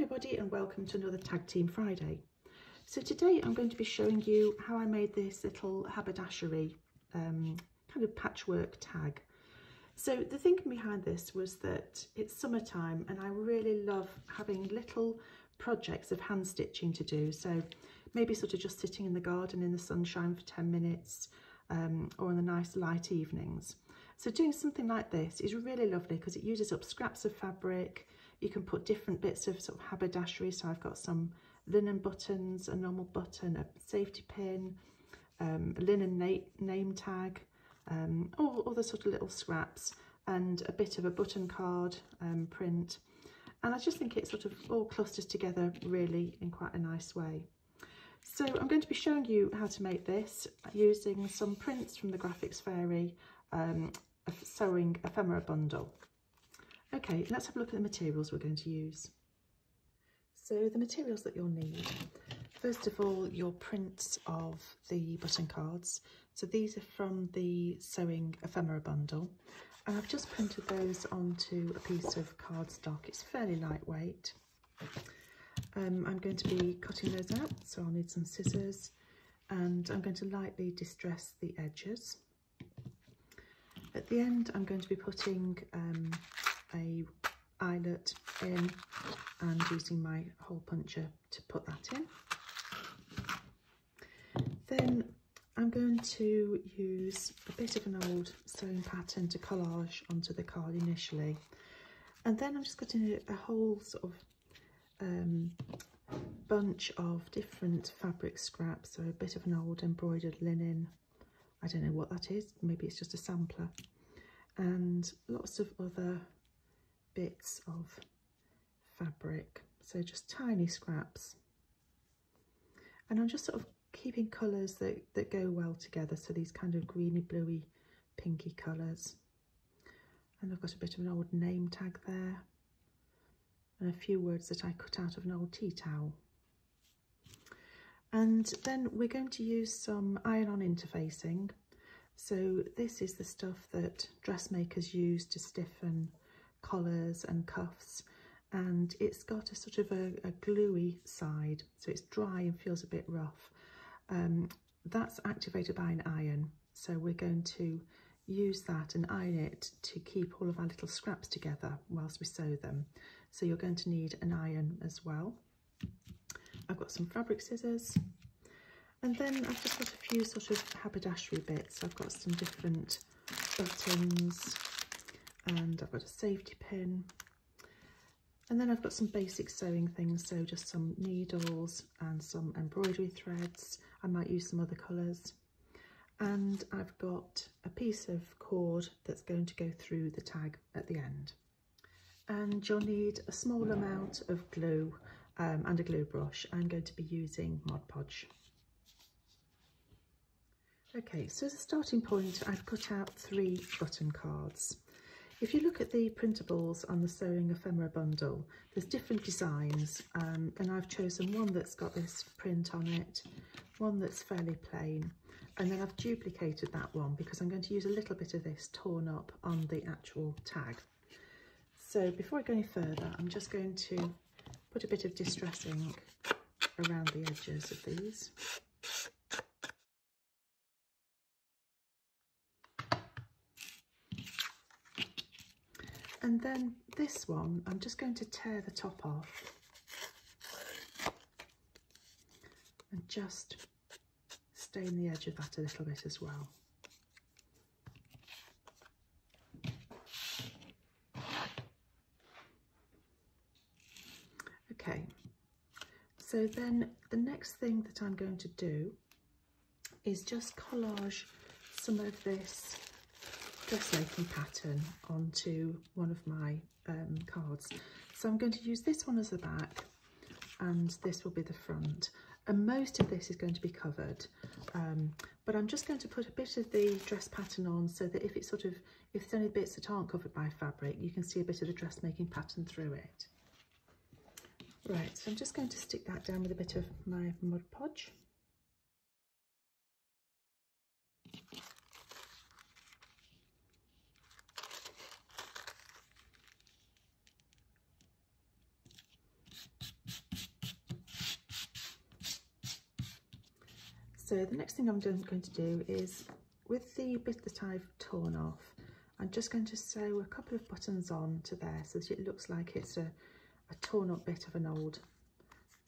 everybody and welcome to another Tag Team Friday. So today I'm going to be showing you how I made this little haberdashery kind of patchwork tag. So the thinking behind this was that it's summertime and I really love having little projects of hand stitching to do. So maybe sort of just sitting in the garden in the sunshine for 10 minutes or on the nice light evenings. So doing something like this is really lovely because it uses up scraps of fabric. You can put different bits of sort of haberdashery. So I've got some linen buttons, a normal button, a safety pin, a linen name tag, all the sort of little scraps, and a bit of a button card print. And I just think it sort of all clusters together really in quite a nice way. So I'm going to be showing you how to make this using some prints from the Graphics Fairy sewing ephemera bundle. Okay, let's have a look at the materials we're going to use. So the materials that you'll need, first of all, your prints of the button cards. So these are from the sewing ephemera bundle, and I've just printed those onto a piece of cardstock. It's fairly lightweight. I'm going to be cutting those out, so I'll need some scissors, and I'm going to lightly distress the edges. At the end, I'm going to be putting a eyelet in and using my hole puncher to put that in. Then I'm going to use a bit of an old sewing pattern to collage onto the card initially, and then I'm just cutting a whole sort of bunch of different fabric scraps. So a bit of an old embroidered linen, I don't know what that is, maybe it's just a sampler, and lots of other bits of fabric, so just tiny scraps. And I'm just sort of keeping colours that go well together, so these kind of greeny, bluey, pinky colours. And I've got a bit of an old name tag there, and a few words that I cut out of an old tea towel. And then we're going to use some iron-on interfacing. So this is the stuff that dressmakers use to stiffen collars and cuffs, and it's got a sort of a gluey side, so it's dry and feels a bit rough. That's activated by an iron, so we're going to use that and iron it to keep all of our little scraps together whilst we sew them. So you're going to need an iron as well. I've got some fabric scissors, and then I've just got a few sort of haberdashery bits. I've got some different buttons, and I've got a safety pin, and then I've got some basic sewing things, so just some needles and some embroidery threads. I might use some other colours, and I've got a piece of cord that's going to go through the tag at the end. And you'll need a small amount of glue and a glue brush. I'm going to be using Mod Podge. Okay, so as a starting point, I've cut out 3 button cards. If you look at the printables on the Sewing Ephemera bundle, there's different designs, and I've chosen one that's got this print on it, one that's fairly plain, and then I've duplicated that one because I'm going to use a little bit of this torn up on the actual tag. So before I go any further, I'm just going to put a bit of distressing around the edges of these. And then this one, I'm just going to tear the top off and just stain the edge of that a little bit as well. Okay, so then the next thing that I'm going to do is just collage some of this dressmaking pattern onto one of my cards. So I'm going to use this one as the back, and this will be the front, and most of this is going to be covered, but I'm just going to put a bit of the dress pattern on so that if there's any bits that aren't covered by fabric, you can see a bit of the dressmaking pattern through it. Right, so I'm just going to stick that down with a bit of my Mod Podge. So the next thing I'm going to do is, with the bit that I've torn off, I'm just going to sew a couple of buttons on to there so that it looks like it's a torn up bit of an old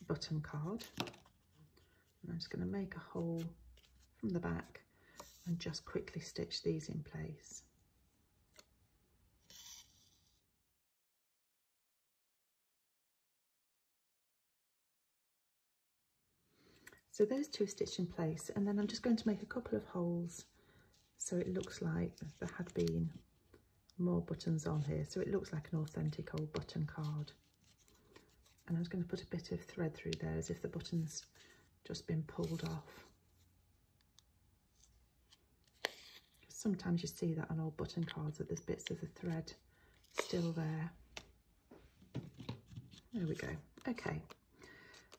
button card. And I'm just going to make a hole from the back and just quickly stitch these in place. So those two are stitched in place, and then I'm just going to make a couple of holes so it looks like there had been more buttons on here, so it looks like an authentic old button card. And I'm just going to put a bit of thread through there as if the button's just been pulled off. Sometimes you see that on old button cards, that there's bits of the thread still there. There we go. Okay,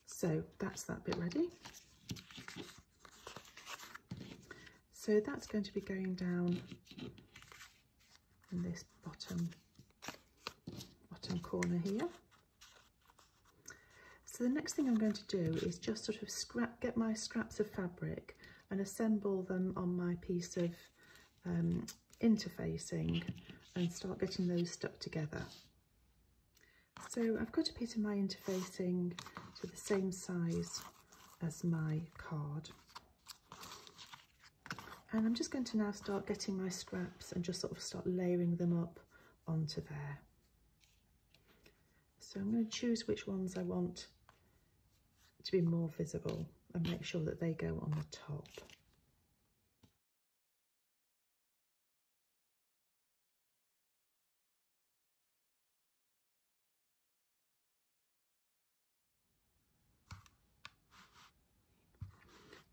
so that's that bit ready. So that's going to be going down in this bottom corner here. So the next thing I'm going to do is just sort of get my scraps of fabric and assemble them on my piece of interfacing and start getting those stuck together. So I've got a piece of my interfacing to the same size as my card, and I'm just going to now start getting my scraps and just sort of start layering them up onto there. So I'm going to choose which ones I want to be more visible and make sure that they go on the top.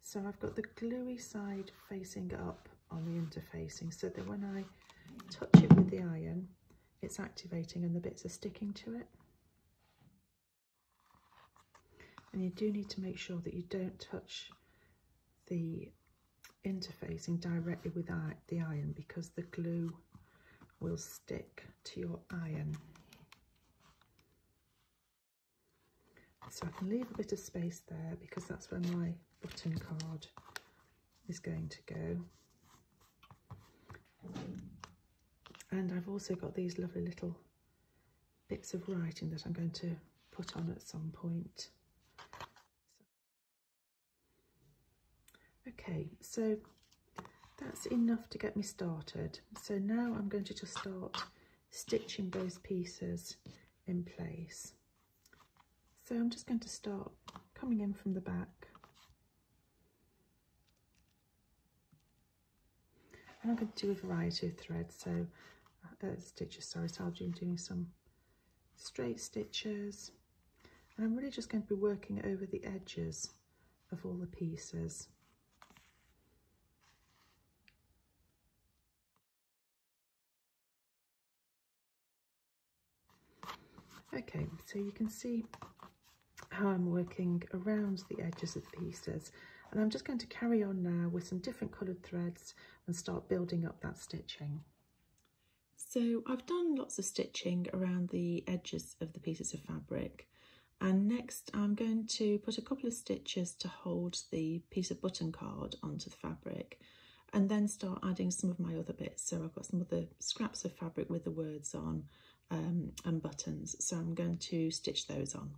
So I've got the gluey side facing up on the interfacing so that when I touch it with the iron, it's activating and the bits are sticking to it. And you do need to make sure that you don't touch the interfacing directly with the iron, because the glue will stick to your iron. So I can leave a bit of space there because that's where my button card is going to go. And I've also got these lovely little bits of writing that I'm going to put on at some point. Okay, so that's enough to get me started. So now I'm going to just start stitching those pieces in place. So I'm just going to start coming in from the back. And I'm going to do a variety of threads, so stitches, sorry, so I'll be doing some straight stitches. And I'm really just going to be working over the edges of all the pieces. Okay, so you can see how I'm working around the edges of the pieces, and I'm just going to carry on now with some different coloured threads and start building up that stitching. So I've done lots of stitching around the edges of the pieces of fabric, and next I'm going to put a couple of stitches to hold the piece of button card onto the fabric, and then start adding some of my other bits. So I've got some of the scraps of fabric with the words on and buttons, so I'm going to stitch those on.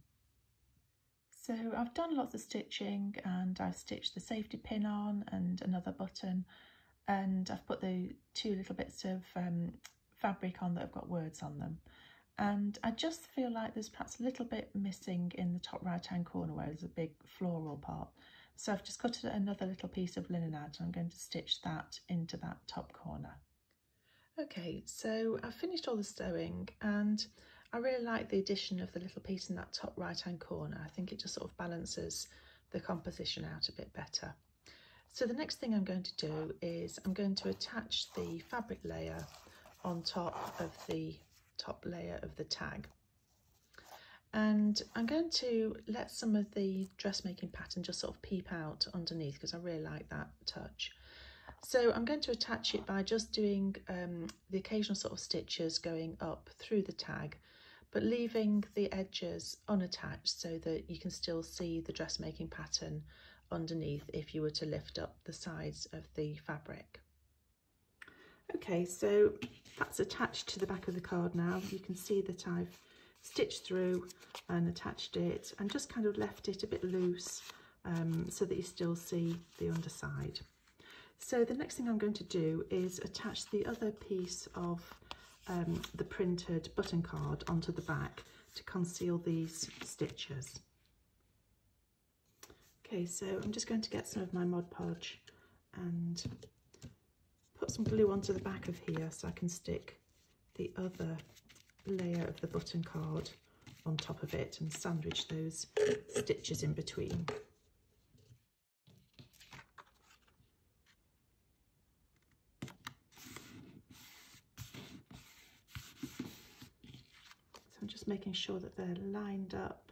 So I've done lots of stitching, and I've stitched the safety pin on and another button, and I've put the two little bits of fabric on that have got words on them. And I just feel like there's perhaps a little bit missing in the top right hand corner where there's a big floral part. So I've just cut another little piece of linen out, and I'm going to stitch that into that top corner. Okay, so I've finished all the sewing, and I really like the addition of the little piece in that top right hand corner. I think it just sort of balances the composition out a bit better. So the next thing I'm going to do is I'm going to attach the fabric layer on top of the top layer of the tag. And I'm going to let some of the dressmaking pattern just sort of peep out underneath because I really like that touch. So I'm going to attach it by just doing the occasional sort of stitches going up through the tag, but leaving the edges unattached so that you can still see the dressmaking pattern underneath if you were to lift up the sides of the fabric. Okay, so that's attached to the back of the card now. You can see that I've stitched through and attached it and just kind of left it a bit loose so that you still see the underside. So the next thing I'm going to do is attach the other piece of the printed button card onto the back to conceal these stitches. Okay, so I'm just going to get some of my Mod Podge and put some glue onto the back of here so I can stick the other layer of the button card on top of it and sandwich those stitches in between. So I'm just making sure that they're lined up.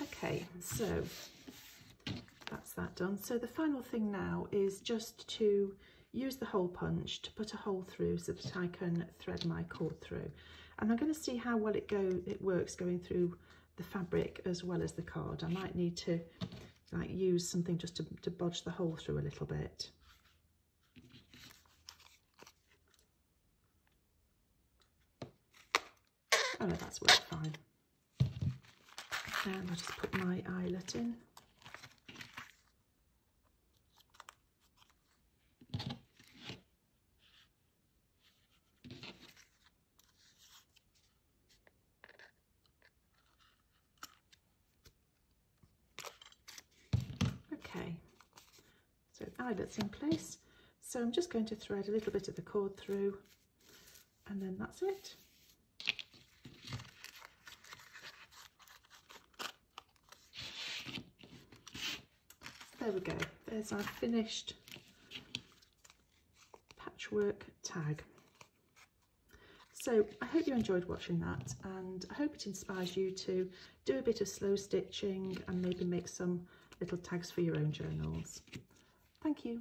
Okay, so that's that done. So the final thing now is just to use the hole punch to put a hole through so that I can thread my cord through. And I'm going to see how well it works going through the fabric as well as the card. I might need to use something just to bodge the hole through a little bit. Oh no, that's worked fine. And I'll just put my eyelet in. Okay, so eyelet's in place. So I'm just going to thread a little bit of the cord through and then that's it. There we go, there's our finished patchwork tag. So I hope you enjoyed watching that, and I hope it inspires you to do a bit of slow stitching and maybe make some little tags for your own journals. Thank you.